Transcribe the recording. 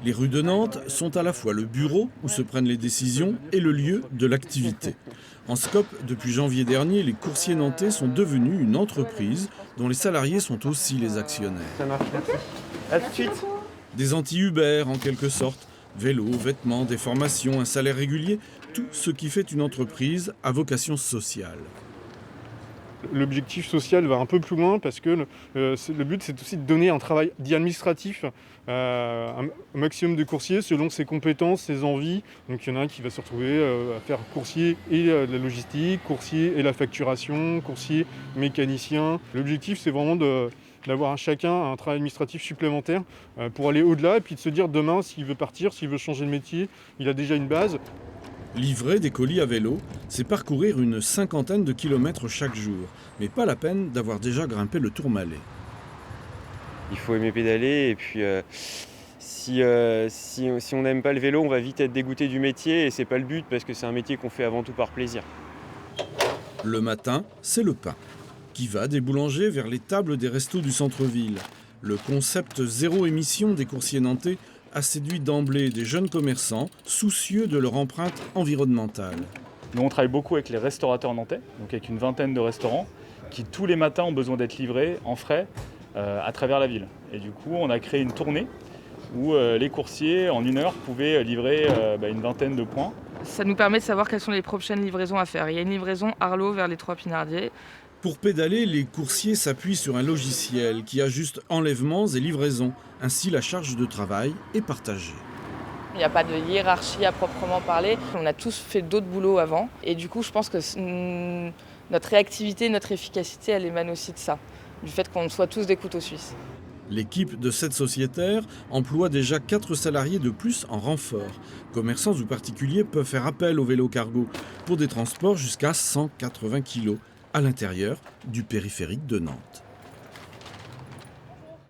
Les rues de Nantes sont à la fois le bureau où se prennent les décisions et le lieu de l'activité. En scope, depuis janvier dernier, les coursiers nantais sont devenus une entreprise dont les salariés sont aussi les actionnaires. Ça marche, merci. À tout de suite. Des anti-Uber en quelque sorte. Vélos, vêtements, des formations, un salaire régulier, tout ce qui fait une entreprise à vocation sociale. L'objectif social va un peu plus loin parce que le but, c'est aussi de donner un travail dit administratif un maximum de coursiers selon ses compétences, ses envies. Donc il y en a un qui va se retrouver à faire coursier et de la logistique, coursier et la facturation, coursier mécanicien. L'objectif, c'est vraiment d'avoir chacun un travail administratif supplémentaire pour aller au-delà et puis de se dire demain, s'il veut partir, s'il veut changer de métier, il a déjà une base. Livrer des colis à vélo, c'est parcourir une 50aine de kilomètres chaque jour. Mais pas la peine d'avoir déjà grimpé le Tourmalet. Il faut aimer pédaler et puis si on n'aime pas le vélo, on va vite être dégoûté du métier et c'est pas le but parce que c'est un métier qu'on fait avant tout par plaisir. Le matin, c'est le pain, qui va des boulangers vers les tables des restos du centre-ville. Le concept zéro émission des coursiers nantais a séduit d'emblée des jeunes commerçants soucieux de leur empreinte environnementale. Nous, on travaille beaucoup avec les restaurateurs nantais, donc avec une vingtaine de restaurants qui tous les matins ont besoin d'être livrés en frais à travers la ville. Et du coup, on a créé une tournée où les coursiers, en 1 heure, pouvaient livrer une vingtaine de points. Ça nous permet de savoir quelles sont les prochaines livraisons à faire. Il y a une livraison Arlot vers les 3 Pinardiers. Pour pédaler, les coursiers s'appuient sur un logiciel qui ajuste enlèvements et livraisons. Ainsi, la charge de travail est partagée. Il n'y a pas de hiérarchie à proprement parler. On a tous fait d'autres boulots avant. Et du coup, je pense que notre réactivité, notre efficacité, elle émane aussi de ça. Du fait qu'on soit tous des couteaux suisses. L'équipe de 7 sociétaires emploie déjà 4 salariés de plus en renfort. Commerçants ou particuliers peuvent faire appel au vélo cargo pour des transports jusqu'à 180 kg à l'intérieur du périphérique de Nantes.